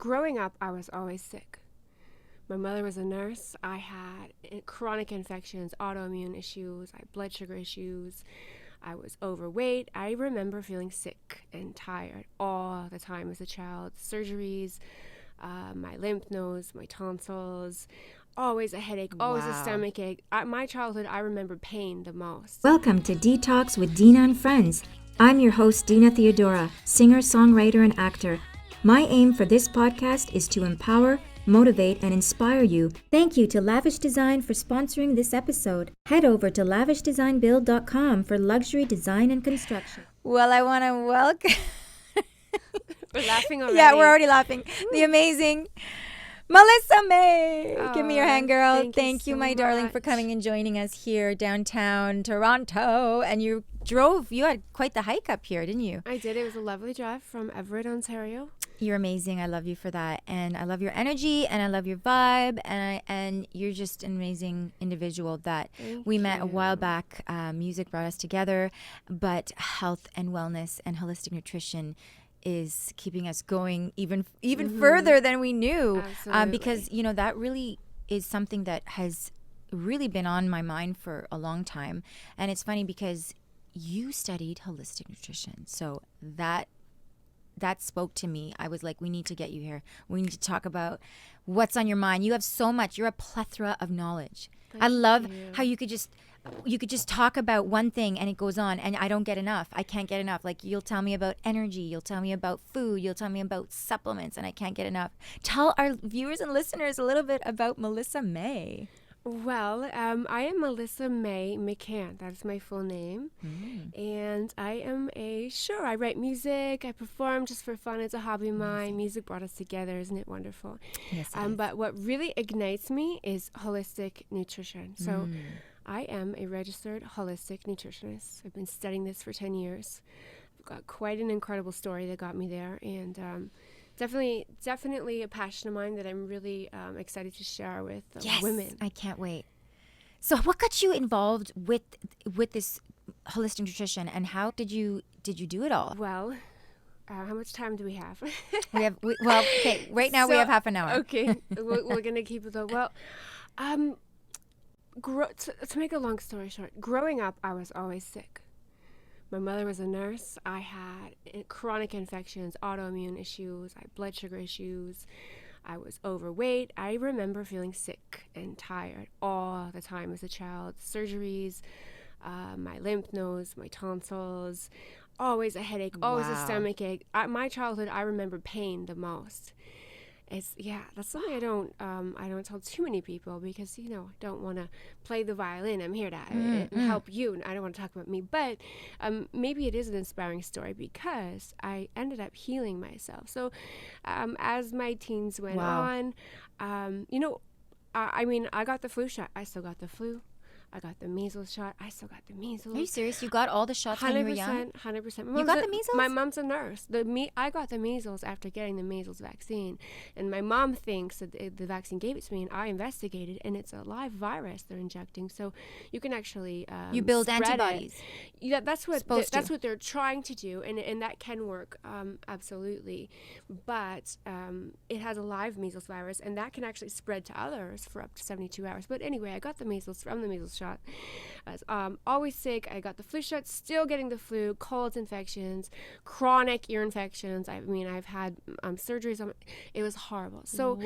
growing up, I was always sick. My mother was a nurse. I had chronic infections, autoimmune issues, I had blood sugar issues. I was overweight. I remember feeling sick and tired all the time as a child. Surgeries, my lymph nodes, my tonsils, always a headache, always a stomach ache. My childhood, I remember pain the most. Welcome to DeeTalks with Dina and Friends. I'm your host, Dina Theodora, singer, songwriter, and actor. My aim for this podcast is to empower, motivate, and inspire you. Thank you to Lavish Design for sponsoring this episode. Head over to lavishdesignbuild.com for luxury design and construction. Well, I want to welcome... We're laughing already. Yeah, we're already laughing. The amazing Melissa May. Give me your hand, girl. Thank you, my darling, for coming and joining us here downtown Toronto. And you had quite the hike up here, didn't you? I did. It was a lovely drive from Everett, Ontario. You're amazing. I love you for that. And I love your energy and I love your vibe. And you're just an amazing individual that we met a while back. Music brought us together, but health and wellness and holistic nutrition is keeping us going even further than we knew. Because, that really is something that has really been on my mind for a long time. And it's funny because you studied holistic nutrition. So that spoke to me. I was like, we need to get you here. We need to talk about what's on your mind. You have so much. You're a plethora of knowledge. I love how you could just talk about one thing and it goes on and I don't get enough. I can't get enough. Like you'll tell me about energy. You'll tell me about food. You'll tell me about supplements and I can't get enough. Tell our viewers and listeners a little bit about Melissa May. Well, I am Melissa May McCann. That's my full name. And I am I write music. I perform just for fun. It's a hobby of mine. Music brought us together. Isn't it wonderful? Yes, but what really ignites me is holistic nutrition. So I am a registered holistic nutritionist. I've been studying this for 10 years. I've got quite an incredible story that got me there. And definitely a passion of mine that I'm really excited to share with women. I can't wait. So what got you involved with this holistic nutrition and how did you do it all? Well, how much time do we have? Right now we have half an hour. Okay, we're going to keep it though. Well, to make a long story short, growing up, I was always sick. My mother was a nurse. I had chronic infections, autoimmune issues, I had blood sugar issues. I was overweight. I remember feeling sick and tired all the time as a child. Surgeries, my lymph nodes, my tonsils, always a headache, always a stomach ache. My childhood, I remember pain the most. That's something I don't tell too many people because, I don't want to play the violin. I'm here to help you. And I don't want to talk about me. But maybe it is an inspiring story because I ended up healing myself. So as my teens went on, I got the flu shot. I still got the flu. I got the measles shot. I still got the measles. Are you serious? You got all the shots when you were young? 100%. You got the measles? My mom's a nurse. I got the measles after getting the measles vaccine. And my mom thinks that the vaccine gave it to me, and I investigated, and it's a live virus they're injecting. So you can actually you build antibodies. Yeah, that's what they're trying to do, and that can work, absolutely. But it has a live measles virus, and that can actually spread to others for up to 72 hours. But anyway, I got the measles from the measles shot. I was always sick. I got the flu shot, still getting the flu, colds, infections, chronic ear infections. I've had surgeries. It was horrible. So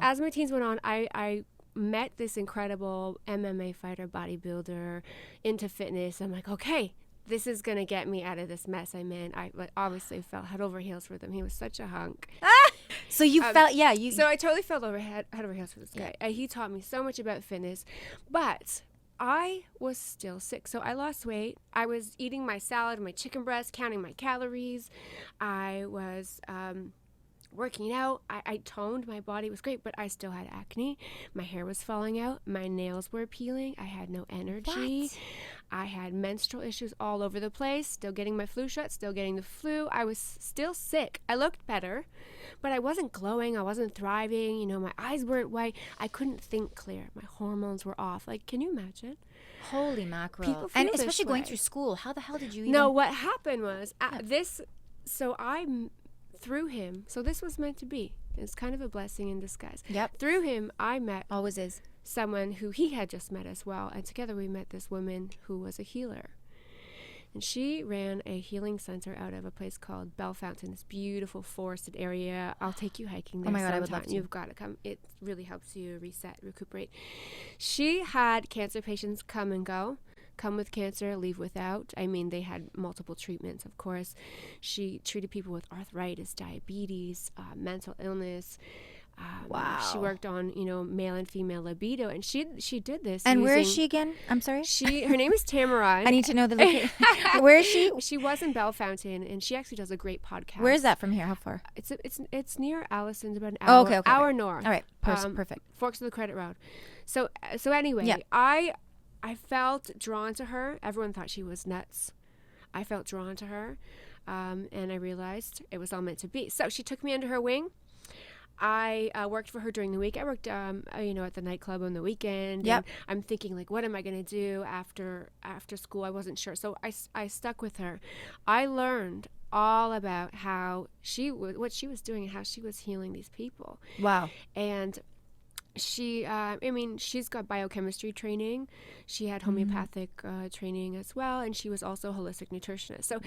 as my teens went on, I met this incredible MMA fighter, bodybuilder, into fitness. I'm like, okay, this is going to get me out of this mess I'm in. I obviously fell head over heels for him. He was such a hunk. So you felt, So I totally fell head over heels for this guy. He taught me so much about fitness, but I was still sick. So I lost weight. I was eating my salad, my chicken breast, counting my calories. I was working out. I toned. My body was great, but I still had acne. My hair was falling out. My nails were peeling. I had no energy. What? I had menstrual issues all over the place. Still getting my flu shot. Still getting the flu. I was still sick. I looked better, but I wasn't glowing. I wasn't thriving. My eyes weren't white. I couldn't think clear. My hormones were off. Like, can you imagine? Holy mackerel. People feel and this especially going way. through school. How the hell did you even... No, what happened was so I through him. So this was meant to be. It's kind of a blessing in disguise. Yep. Through him, I met Always is. someone who he had just met as well. And together we met this woman who was a healer. And she ran a healing center out of a place called Bell Fountain, this beautiful forested area. I'll take you hiking there. Oh my God, sometime. I would love to. You've got to come. It really helps you reset, recuperate. She had cancer patients come and go. Come with cancer, leave without. I mean, they had multiple treatments, of course. She treated people with arthritis, diabetes, mental illness. Wow. She worked on, male and female libido, and she did this. And where is she again? I'm sorry. Her name is Tamara. I need to know the location. Where is she? She was in Bell Fountain, and she actually does a great podcast. Where is that from here? How far? It's near Allison's, about an Oh, hour, okay. hour north. All right, perfect. Forks of the Credit Road. So anyway, Yeah. I felt drawn to her. Everyone thought she was nuts. I felt drawn to her, and I realized it was all meant to be. So she took me under her wing. I worked for her during the week. I worked, at the nightclub on the weekend. Yep. And I'm thinking, like, what am I going to do after school? I wasn't sure. So I stuck with her. I learned all about what she was doing and how she was healing these people. Wow. And she's got biochemistry training. She had homeopathic training as well, and she was also a holistic nutritionist. So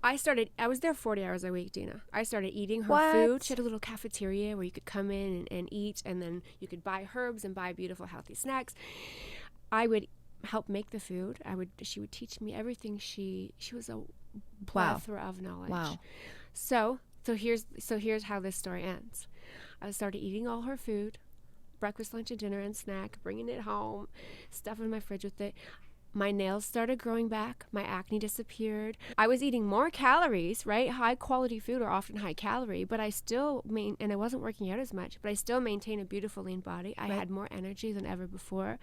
I was there 40 hours a week, Dina. I started eating her food. She had a little cafeteria where you could come in and eat, and then you could buy herbs and buy beautiful, healthy snacks. I would help make the food. She would teach me everything. She was a plethora of knowledge. Wow. So here's how this story ends. I started eating all her food. Breakfast, lunch, and dinner and snack, bringing it home, stuffing my fridge with it. My nails started growing back. My acne disappeared. I was eating more calories, right? High quality food are often high calorie, but I still and I wasn't working out as much, but I still maintained a beautiful lean body. I had more energy than ever before.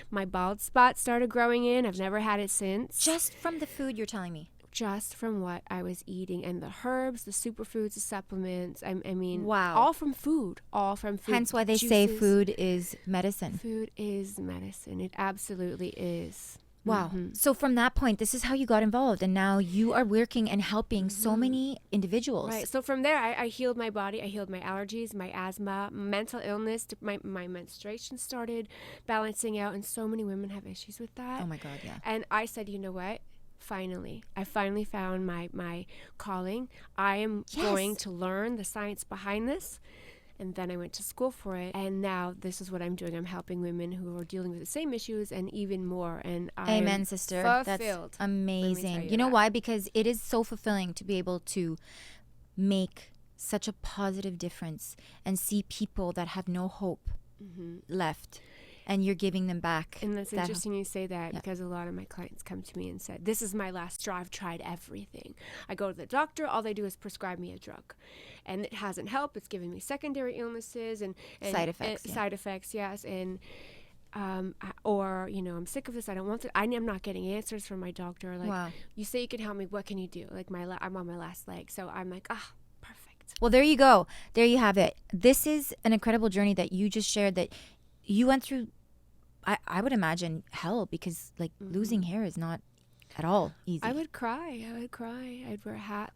My bald spot started growing in. I've never had it since. Just from the food, you're telling me? Just from what I was eating, and the herbs, the superfoods, the supplements. I mean, wow. All from food. Hence why they say food is medicine. Food is medicine. It absolutely is. Wow. Mm-hmm. So from that point, this is how you got involved, and now you are working and helping so many individuals. Right. So from there, I healed my body. I healed my allergies, my asthma, mental illness. My menstruation started balancing out, and so many women have issues with that. Oh my God, yeah. And I said, you know what? I finally found my calling. I am going to learn the science behind this. And then I went to school for it. And now this is what I'm doing. I'm helping women who are dealing with the same issues and even more. And Amen, sister. Fulfilled. That's amazing. You know why? Because it is so fulfilling to be able to make such a positive difference and see people that have no hope left. And you're giving them back. And that's interesting you say that because a lot of my clients come to me and said, this is my last straw. I've tried everything. I go to the doctor. All they do is prescribe me a drug. And it hasn't helped. It's giving me secondary illnesses and side effects. Side effects, yes. And I'm sick of this. I don't want to. I'm not getting answers from my doctor. Like, you say you can help me. What can you do? Like, I'm on my last leg. So I'm like, perfect. Well, there you go. There you have it. This is an incredible journey that you just shared, that you went through. I would imagine hell, because losing hair is not at all easy. I would cry. I'd wear hats.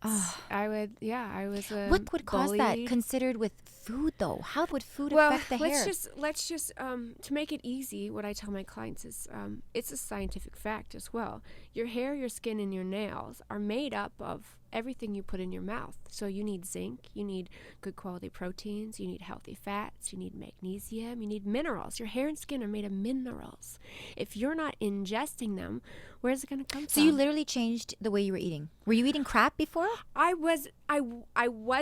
I was what would cause that, considered with food though? How would food affect the hair? Let's just to make it easy, what I tell my clients is it's a scientific fact as well. Your hair, your skin, and your nails are made up of everything you put in your mouth. So you need zinc, you need good quality proteins, you need healthy fats, you need magnesium, you need minerals. Your hair and skin are made of minerals. If you're not ingesting them, where's it going to come from? So you literally changed the way you were eating. Were you eating crap before? I was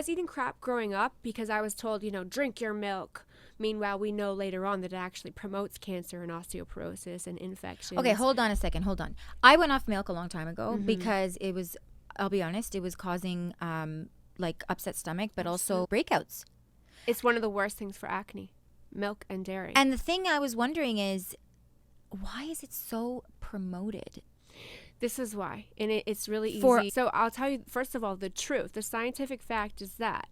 eating crap growing up because I was told, drink your milk. Meanwhile, we know later on that it actually promotes cancer and osteoporosis and infections. Okay, hold on a second. Hold on. I went off milk a long time ago because it was, I'll be honest, it was causing upset stomach, but also breakouts. It's one of the worst things for acne, milk and dairy. And the thing I was wondering is, why is it so promoted? This is why. And it's really easy. So I'll tell you, first of all, the truth. The scientific fact is that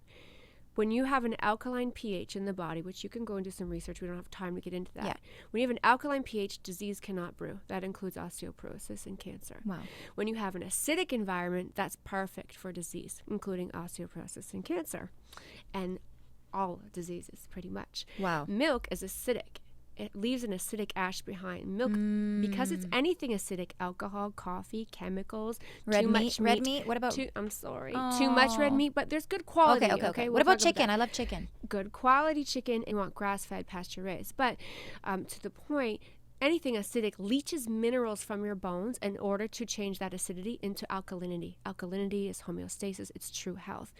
when you have an alkaline pH in the body, which you can go and do some research, we don't have time to get into that. Yeah. When you have an alkaline pH, disease cannot brew. That includes osteoporosis and cancer. Wow. When you have an acidic environment, that's perfect for disease, including osteoporosis and cancer. And all diseases pretty much. Wow. Milk is acidic. It leaves an acidic ash behind. Milk, because it's anything acidic, alcohol, coffee, chemicals, Red too meat. much Red meat. What about? I'm sorry. Too much red meat, but there's good quality. Okay. We'll What about talk chicken? I love chicken. good quality chicken, and you want grass-fed, pasture-raised. But to the point, anything acidic leaches minerals from your bones in order to change that acidity into alkalinity. Alkalinity is homeostasis. It's true health.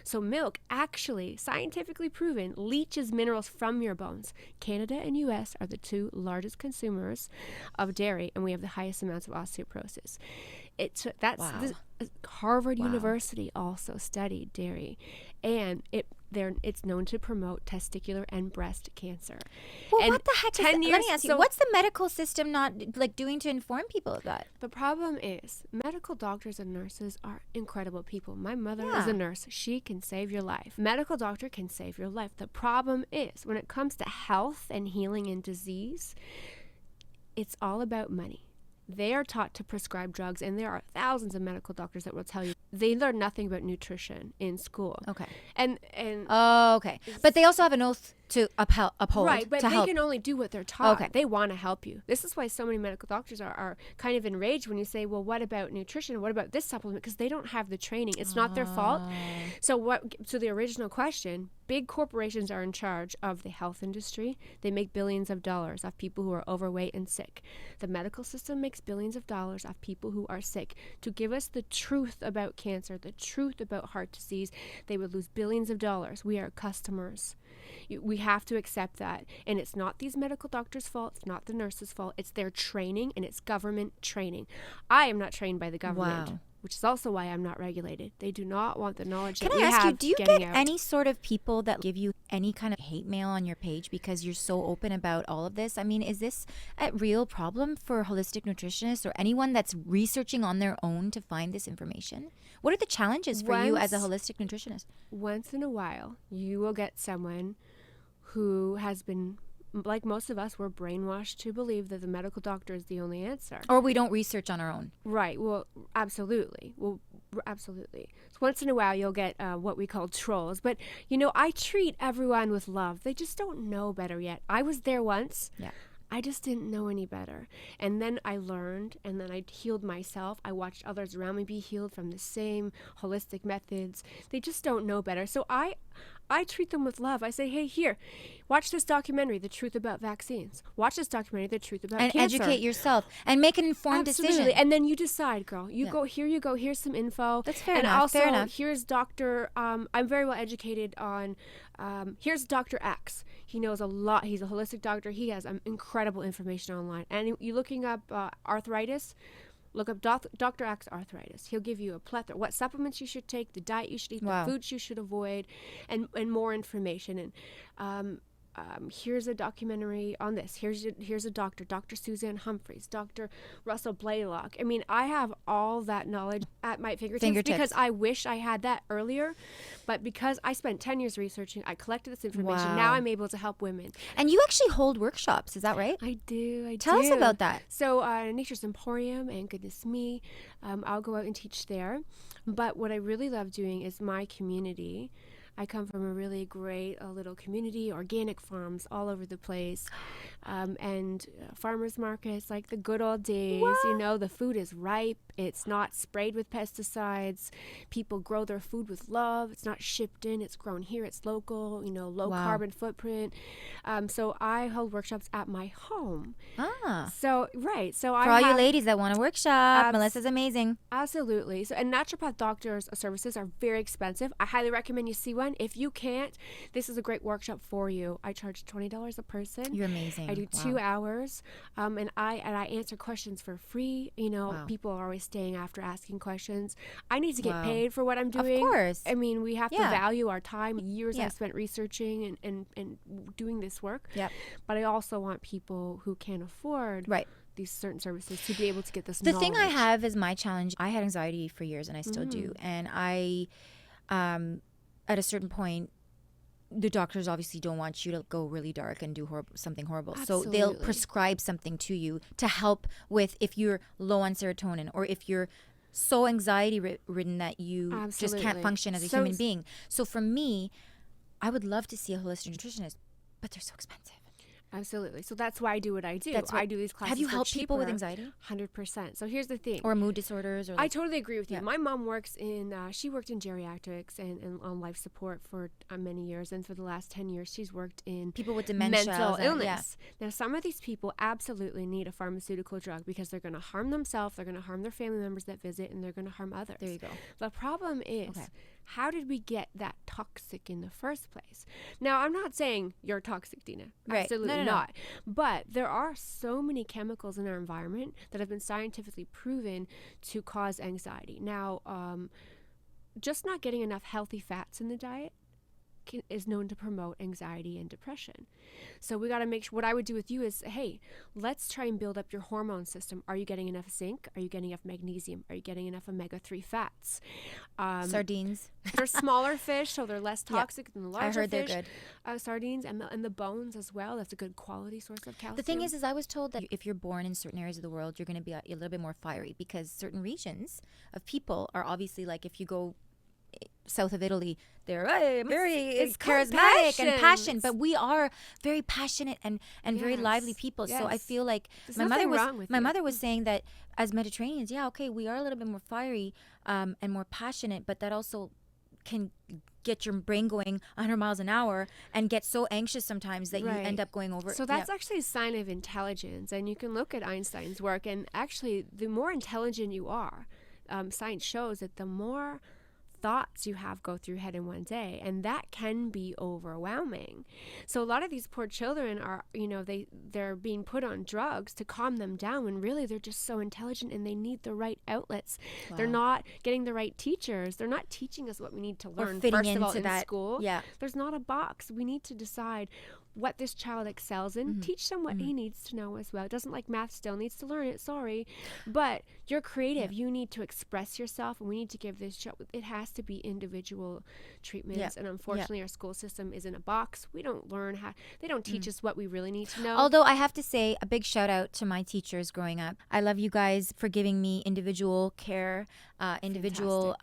So milk, actually, scientifically proven, leaches minerals from your bones. Canada and U.S. are the two largest consumers of dairy, and we have the highest amounts of osteoporosis. Harvard University also studied dairy, and it's known to promote testicular and breast cancer. Well, and what the heck? Let me ask you, what's the medical system not like doing to inform people of that? The problem is medical doctors and nurses are incredible people. My mother is a nurse. She can save your life. Medical doctor can save your life. The problem is when it comes to health and healing and disease, it's all about money. They are taught to prescribe drugs, and there are thousands of medical doctors that will tell you they learn nothing about nutrition in school. Okay. And okay. But they also have an oath to uphold. Right, but to they help. can only do what they're taught. Okay. They want to help you. This is why so many medical doctors are kind of enraged when you say, well, what about nutrition? What about this supplement? Because they don't have the training. It's not their fault. So the original question, big corporations are in charge of the health industry. They make billions of dollars off people who are overweight and sick. The medical system makes billions of dollars off people who are sick. To give us the truth about cancer, the truth about heart disease, they would lose billions of dollars. We are customers. We have to accept that. And it's not these medical doctors' fault. It's not the nurses' fault. It's their training, and it's government training. I am not trained by the government. Wow. Which is also why I'm not regulated. They do not want the knowledge Can that we I ask have you, do you getting get out. any sort of people that give you any kind of hate mail on your page because you're so open about all of this? I mean, is this a real problem for holistic nutritionists or anyone that's researching on their own to find this information? What are the challenges for you as a holistic nutritionist? Once in a while, you will get someone who has been, like most of us, we're brainwashed to believe that the medical doctor is the only answer. Or we don't research on our own. Right. Well, absolutely. Absolutely. So once in a while, you'll get what we call trolls. But, I treat everyone with love. They just don't know better yet. I was there once. Yeah. I just didn't know any better. And then I learned, and then I healed myself. I watched others around me be healed from the same holistic methods. They just don't know better. So I treat them with love. I say, hey, here, watch this documentary, The Truth About Vaccines. Watch this documentary, The Truth About Cancer. And educate yourself and make an informed decision. And then you decide, girl. You go, here's some info. That's fair and enough. Also, fair enough. Here's Dr. I'm very well educated on, here's Dr. X. He knows a lot. He's a holistic doctor. He has incredible information online. And you looking up arthritis, look up Dr. X arthritis. He'll give you a plethora, what supplements you should take, the diet you should eat, the foods you should avoid, and more information. And here's a documentary on this. Here's a doctor, Dr. Suzanne Humphreys, Dr. Russell Blaylock. I mean, I have all that knowledge at my fingertips because I wish I had that earlier. But because I spent 10 years researching, I collected this information. Now I'm able to help women. And you actually hold workshops, is that right? I do. Tell us about that. So Nature's Emporium and Goodness Me, I'll go out and teach there. But what I really love doing is my community. I come from a really great little community, organic farms all over the place, and farmers markets like the good old days. What? The food is ripe. It's not sprayed with pesticides. People grow their food with love. It's not shipped in. It's grown here. It's local, low carbon footprint. So I hold workshops at my home. So, right. So For all you ladies that want a workshop, Melissa's amazing. Absolutely. So, and naturopath doctors' services are very expensive. I highly recommend you see one. If you can't, this is a great workshop for you. I charge $20 a person. You're amazing. I do 2 hours, and I answer questions for free. People are always staying after asking questions. I need to get paid for what I'm doing. Of course. I mean, we have to value our time. Years I've spent researching and doing this work. Yep. But I also want people who can't afford these certain services to be able to get this knowledge. The thing I have is my challenge. I had anxiety for years, and I still do. And I, at a certain point, the doctors obviously don't want you to go really dark and do something horrible. Absolutely. So they'll prescribe something to you to help with if you're low on serotonin or if you're so anxiety ridden that you just can't function as a human being. So for me, I would love to see a holistic nutritionist, but they're so expensive. Absolutely. So that's why I do what I do. That's what, I do these classes. Have you for helped people with cheaper. anxiety? 100%. So here's the thing. Or mood disorders? Or I totally agree with you. Yeah. My mom works in, she worked in geriatrics and on life support for many years. And for the last 10 years, she's worked in people with dementia. Mental illness. Yeah. Now, some of these people absolutely need a pharmaceutical drug because they're going to harm themselves, they're going to harm their family members that visit, and they're going to harm others. There you go. The problem is, how did we get that toxic in the first place? Now, I'm not saying you're toxic, Dina. Right. Absolutely not. But there are so many chemicals in our environment that have been scientifically proven to cause anxiety. Now, just not getting enough healthy fats in the diet is known to promote anxiety and depression. So we got to make sure, what I would do with you is, hey, let's try and build up your hormone system. Are you getting enough zinc? Are you getting enough magnesium? Are you getting enough omega-3 fats? Sardines. They're smaller fish, so they're less toxic than the larger fish. I heard they're good. Sardines and the bones as well. That's a good quality source of calcium. The thing is I was told that if you're born in certain areas of the world, you're going to be a little bit more fiery because certain regions of people are obviously like, if you go south of Italy, they're very charismatic and passionate, but we are very passionate and very lively people. Yes. So I feel like my mother was saying that as Mediterraneans, we are a little bit more fiery and more passionate, but that also can get your brain going 100 miles an hour and get so anxious sometimes that you end up going over. So that's actually a sign of intelligence, and you can look at Einstein's work, and actually the more intelligent you are, science shows that the more thoughts you have go through your head in one day, and that can be overwhelming. So a lot of these poor children are, they're being put on drugs to calm them down when really they're just so intelligent and they need the right outlets. Wow. They're not getting the right teachers. They're not teaching us what we need to learn first of all in school. Yeah. There's not a box. We need to decide what this child excels in, teach them what he needs to know as well. It doesn't like math still needs to learn it, sorry. But you're creative. You need to express yourself, and we need to give this child, it has to be individual treatments. And unfortunately, our school system is in a box. We don't learn they don't teach us what we really need to know. Although I have to say a big shout out to my teachers growing up. I love you guys for giving me individual care, individual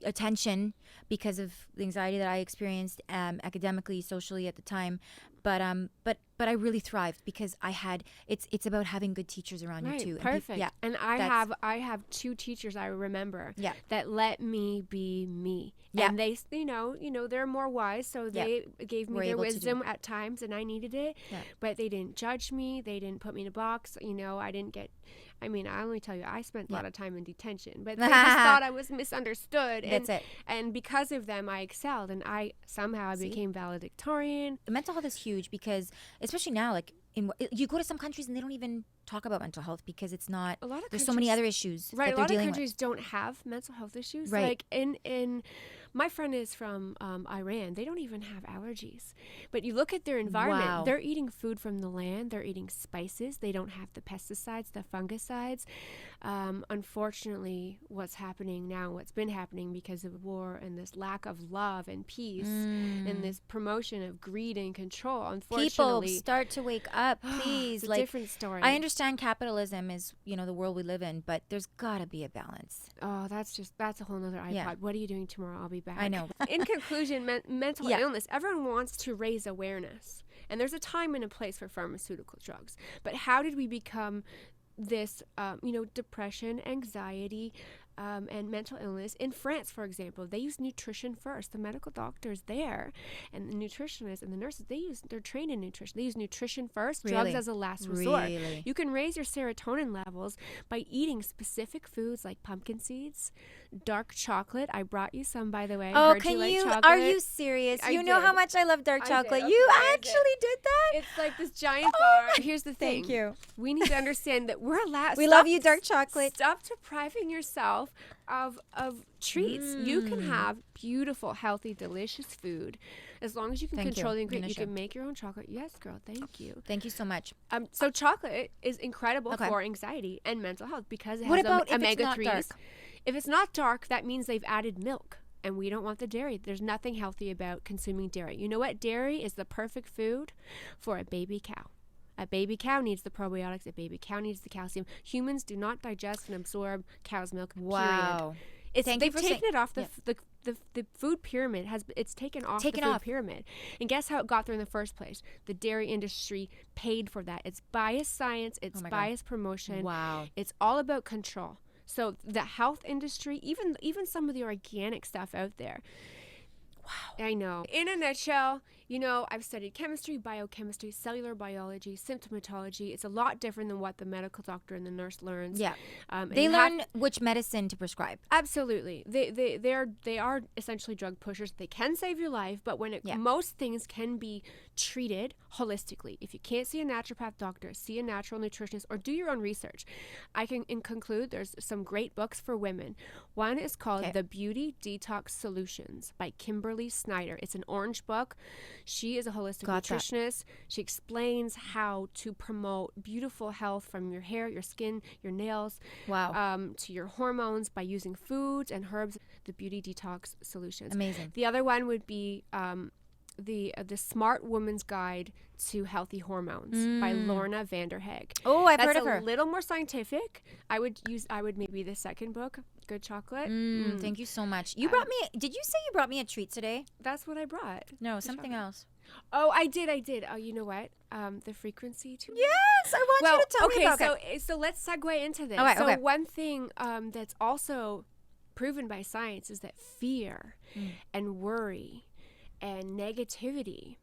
attention because of the anxiety that I experienced academically, socially at the time. But I really thrived because I had it's about having good teachers around you too. Perfect. And I have two teachers I remember that let me be me. Yeah. And they they're more wise, so they gave me their wisdom at times, and I needed it. Yeah. But they didn't judge me. They didn't put me in a box. I didn't get. I mean, I only tell you, I spent a lot of time in detention, but they just thought I was misunderstood. That's it. And because of them, I excelled, and I became valedictorian. Mental health is huge because, especially now, like you go to some countries and they don't even talk about mental health because it's not. There's so many other issues. Right, that they're dealing with. A lot of countries don't have mental health issues. Right. Like in my friend is from Iran. They don't even have allergies. But you look at their environment. Wow. They're eating food from the land. They're eating spices. They don't have the pesticides, the fungicides. Unfortunately, what's happening now, what's been happening because of war and this lack of love and peace and this promotion of greed and control, unfortunately. People start to wake up, please. It's a different story. I understand capitalism is, the world we live in, but there's got to be a balance. Oh, that's a whole nother iPod. Yeah. What are you doing tomorrow? I'll be back. I know. In conclusion, mental illness, everyone wants to raise awareness. And there's a time and a place for pharmaceutical drugs. But how did we become this, depression, anxiety, and mental illness? In France, for example, they use nutrition first. The medical doctors there and the nutritionists and the nurses, they're trained in nutrition. They use nutrition first, drugs as a last resort. Really? You can raise your serotonin levels by eating specific foods like pumpkin seeds, dark chocolate. I brought you some, by the way. Oh, chocolate. Are you serious? You know how much I love dark chocolate. Okay, you actually did that? It's like this giant bar. Here's the thing. Thank you. We need to understand that we're allowed. We love you, dark chocolate. Stop depriving yourself of treats. You can have beautiful, healthy, delicious food as long as you can control the ingredients. You can make your own chocolate. Yes, girl. Thank you. Thank you so much. So chocolate is incredible for anxiety and mental health because it has omega-3s. If it's not dark, that means they've added milk. And we don't want the dairy. There's nothing healthy about consuming dairy. You know what? Dairy is the perfect food for a baby cow. A baby cow needs the probiotics. A baby cow needs the calcium. Humans do not digest and absorb cow's milk, period. They've taken it off the food pyramid. It's taken off the food pyramid. And guess how it got there in the first place? The dairy industry paid for that. It's biased science. It's biased promotion. Wow. It's all about control. So the health industry, even some of the organic stuff out there. Wow. I know. In a nutshell, I've studied chemistry, biochemistry, cellular biology, symptomatology. It's a lot different than what the medical doctor and the nurse learns. Yeah. They learn which medicine to prescribe. Absolutely. They are essentially drug pushers. They can save your life, but most things can be treated holistically. If you can't see a naturopath doctor, see a natural nutritionist, or do your own research. I can conclude there's some great books for women. One is called The Beauty Detox Solutions by Kimberly Snyder. It's an orange book. She is a holistic nutritionist. She explains how to promote beautiful health from your hair, your skin, your nails, to your hormones by using foods and herbs. The Beauty Detox Solutions. Amazing. The other one would be the Smart Woman's Guide to Healthy Hormones by Lorna Vanderheg. Oh, I've heard of her. That's a little more scientific. I would maybe the second book, Good Chocolate. Thank you so much. Did you say you brought me a treat today? That's what I brought. No, something else. Oh, I did. Oh, you know what? The frequency too. Yes, I want you to tell me about it. So let's segue into this. Okay. One thing that's also proven by science is that fear and worry and negativity,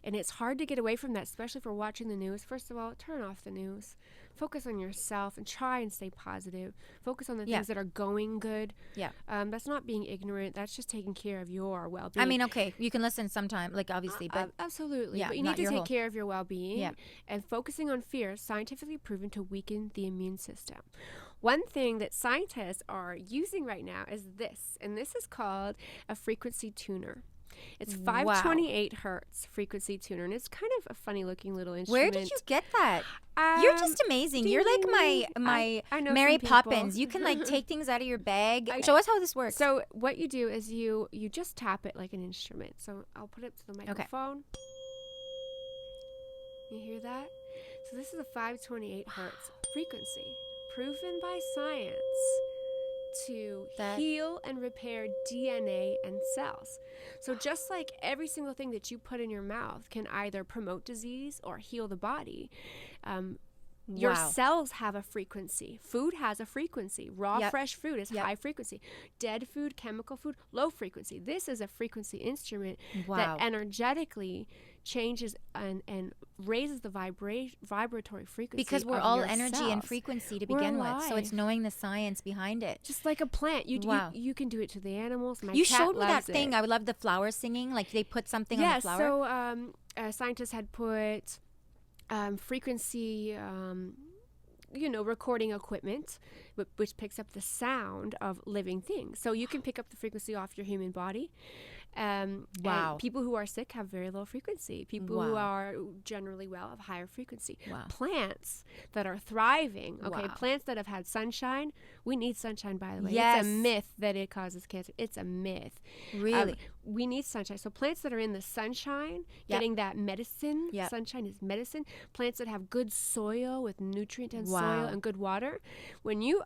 and it's hard to get away from that, especially if we're watching the news. First of all, turn off the news. Focus on yourself and try and stay positive. Focus on the things that are going good. Yeah. That's not being ignorant. That's just taking care of your well-being. I mean, okay, you can listen sometime, obviously, but absolutely. Yeah, but you need to take care of your well-being. Yeah. And focusing on fear is scientifically proven to weaken the immune system. One thing that scientists are using right now is this, and this is called a frequency tuner. It's 528 hertz frequency tuner, and it's kind of a funny looking little instrument. Where did you get that? You're just amazing. You're like my Mary Poppins. You can take things out of your bag. Show us how this works. So what you do is you just tap it like an instrument. So I'll put it to the microphone. Okay. You hear that? So this is a 528 hertz frequency, proven by science to heal and repair DNA and cells. So just like every single thing that you put in your mouth can either promote disease or heal the body, your cells have a frequency. Food has a frequency. Raw, fresh food is high frequency. Dead food, chemical food, low frequency. This is a frequency instrument that energetically changes and raises the vibratory frequency. Because we're all energy and frequency to begin with. So it's knowing the science behind it. Just like a plant. You can do it to the animals. My you cat showed me that loves thing. I would love the flower singing. Like they put something on the flower. Yeah, so scientists had put frequency recording equipment which picks up the sound of living things. So you can pick up the frequency off your human body. And people who are sick have very low frequency. People who are generally well have higher frequency. Plants that are thriving, plants that have had sunshine. We need sunshine, by the way. Yes. It's a myth that it causes cancer. It's a myth. Really? We need sunshine. So plants that are in the sunshine, getting that medicine. Sunshine is medicine. Plants that have good soil with nutrient-dense soil and good water. When you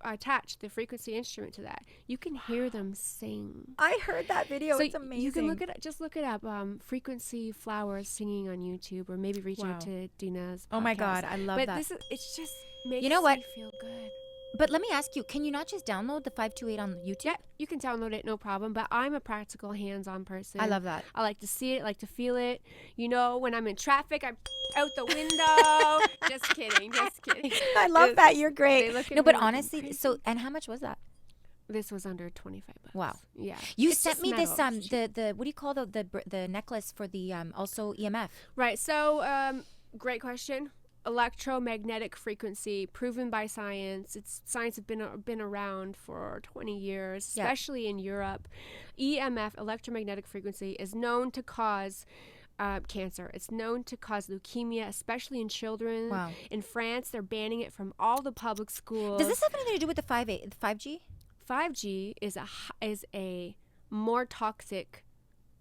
attach the frequency instrument to that, you can hear them sing. I heard that video. So it's amazing. You can look it up. Frequency flowers singing on YouTube, or maybe reach out to Dina's podcast. Oh my God, I love that. But it's just makes me feel good. But let me ask you, can you not just download the 528 on YouTube? Yeah, you can download it, no problem. But I'm a practical, hands-on person. I love that. I like to see it, I like to feel it. When I'm in traffic, I'm out the window. Just kidding. I love that. You're great. No, but honestly, and how much was that? This was under $25. Wow. Yeah. You sent me this the what do you call the necklace for the also EMF? Right. So great question. Electromagnetic frequency, proven by science. Science has been around for 20 years, especially in Europe. EMF, electromagnetic frequency, is known to cause cancer. It's known to cause leukemia, especially in children. Wow. In France, they're banning it from all the public schools. Does this have anything to do with the 5G? 5G is a more toxic.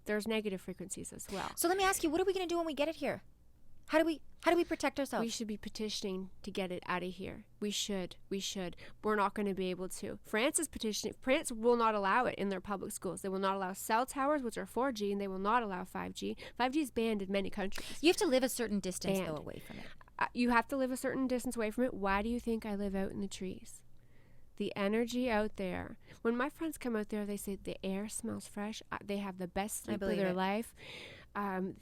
There's negative frequencies as well. So let me ask you, what are we going to do when we get it here? How do we protect ourselves? We should be petitioning to get it out of here. We should. We're not going to be able to. France is petitioning. France will not allow it in their public schools. They will not allow cell towers, which are 4G, and they will not allow 5G. 5G is banned in many countries. You have to live a certain distance though away from it. You have to live a certain distance away from it. Why do you think I live out in the trees? The energy out there. When my friends come out there, they say the air smells fresh. They have the best sleep of their life.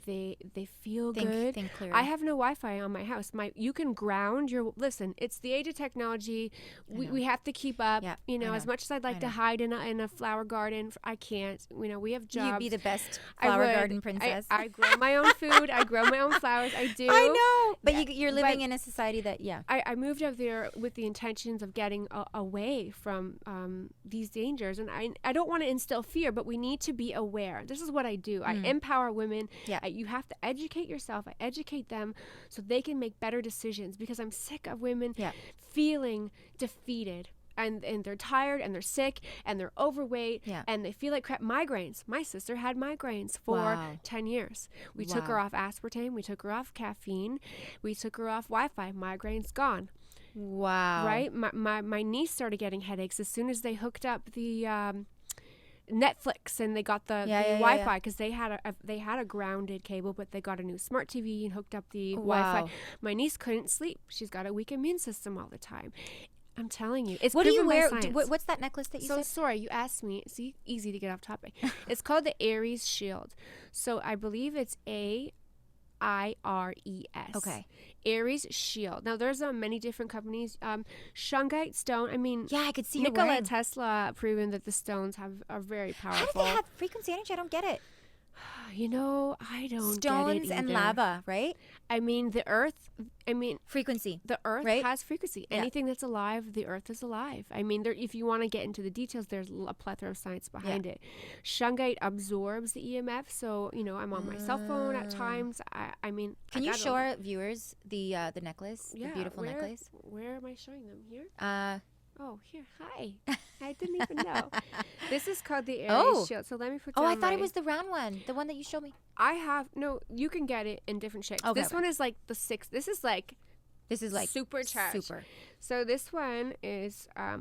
They feel good. Think clearly. I have no Wi-Fi on my house. You can ground your. Listen, it's the age of technology. We have to keep up. Yeah, As much as I'd like to hide in a flower garden, I can't. We have jobs. You'd be the best flower garden princess. I grow my own food. I grow my own flowers. I do. I know, but you're living in a society that I moved out there with the intentions of getting away from these dangers, and I don't want to instill fear, but we need to be aware. This is what I do. I empower women. Yeah. You have to educate yourself. I educate them so they can make better decisions, because I'm sick of women feeling defeated. And they're tired and they're sick and they're overweight and they feel like crap. Migraines. My sister had migraines for 10 years. We took her off aspartame. We took her off caffeine. We took her off Wi-Fi. Migraines gone. Wow. Right? My niece started getting headaches as soon as they hooked up the Netflix and they got the Wi-Fi, because they had a grounded cable, but they got a new smart TV and hooked up the Wi-Fi. My niece couldn't sleep. She's got a weak immune system all the time. I'm telling you, it's what do you wear? Science. What's that necklace that you said? So sorry, you asked me. It's easy to get off topic. It's called the Aries Shield. So I believe it's AIRES. Okay. Aries Shield. Now there's many different companies. Shungite stone. I mean, I could see Nikola Tesla proven that the stones are very powerful. How do they have frequency energy? I don't get it. I don't Stones get it and either. lava, right? I mean, the earth. Frequency. The earth right? has frequency. Anything that's alive, the earth is alive. I mean, if you want to get into the details, there's a plethora of science behind it. Shungite absorbs the EMF, so I'm on my cell phone at times. Can you show our viewers the necklace, the beautiful necklace? Where am I showing them? Here? Oh, here. Hi. I didn't even know. This is called the Aries Shield. So let me put down I thought it was the round one, the one that you showed me. You can get it in different shapes. Okay, this one is like the 6. This is like supercharged. Super. So this one is, I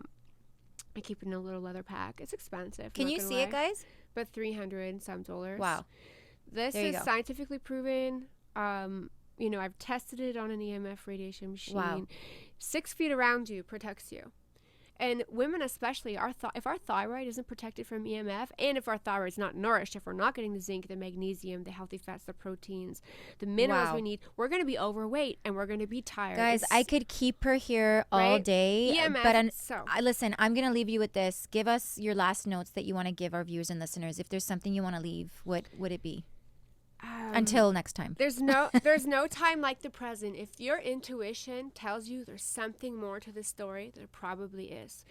keep it in a little leather pack. It's expensive. Can you see it, guys? But $300 and some dollars. Wow. This is scientifically proven. I've tested it on an EMF radiation machine. Wow. 6 feet around you protects you. And women especially, if our thyroid isn't protected from EMF, and if our thyroid's not nourished, if we're not getting the zinc, the magnesium, the healthy fats, the proteins, the minerals we need, we're going to be overweight and we're going to be tired. Guys, I could keep her here all day. EMF, but listen, I'm going to leave you with this. Give us your last notes that you want to give our viewers and listeners. If there's something you want to leave, what would it be? Until next time. There's no time like the present. If your intuition tells you there's something more to the story, there probably is.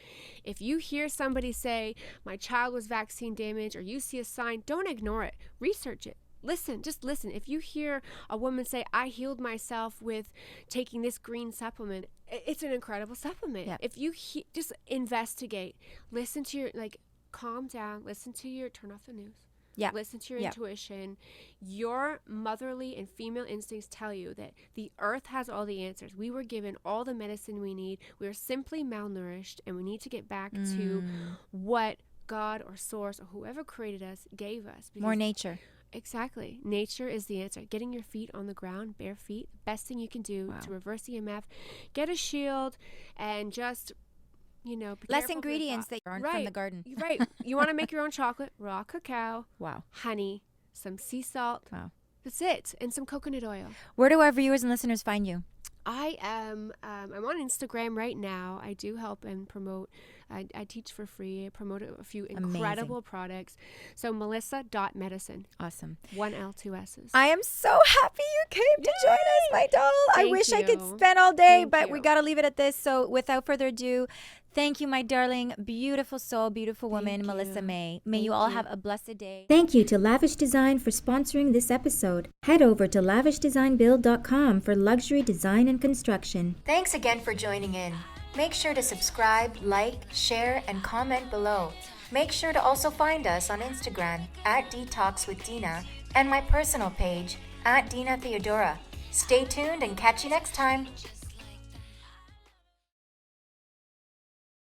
If you hear somebody say, my child was vaccine damaged, or you see a sign, don't ignore it. Research it. Just listen. If you hear a woman say, I healed myself with taking this green supplement, it's an incredible supplement. Yeah. If you just investigate, listen to your, calm down, turn off the news. Yeah. Listen to your intuition. Your motherly and female instincts tell you that the earth has all the answers. We were given all the medicine we need. We are simply malnourished, and we need to get back to what God or source or whoever created us gave us. More nature. Exactly. Nature is the answer. Getting your feet on the ground, bare feet, the best thing you can do to reverse EMF. Get a shield and just... less ingredients that aren't from the garden. Right. You want to make your own chocolate, raw cacao, wow, honey, some sea salt. Wow. That's it. And some coconut oil. Where do our viewers and listeners find you? I'm on Instagram right now. I do help and promote. I teach for free. I promote a few incredible products. So Melissa.medicine. Awesome. 1 L, 2 S's. I am so happy you came to join us, my doll. I wish I could you. spend all day, Thank but you. we got to leave it at this. So without further ado, thank you, my darling, beautiful soul, beautiful woman, Melissa May. May you all have a blessed day. Thank you to Lavish Design for sponsoring this episode. Head over to lavishdesignbuild.com for luxury design and construction. Thanks again for joining in. Make sure to subscribe, like, share, and comment below. Make sure to also find us on Instagram @DeeTalks with Dina and my personal page @Dina Theodora. Stay tuned and catch you next time.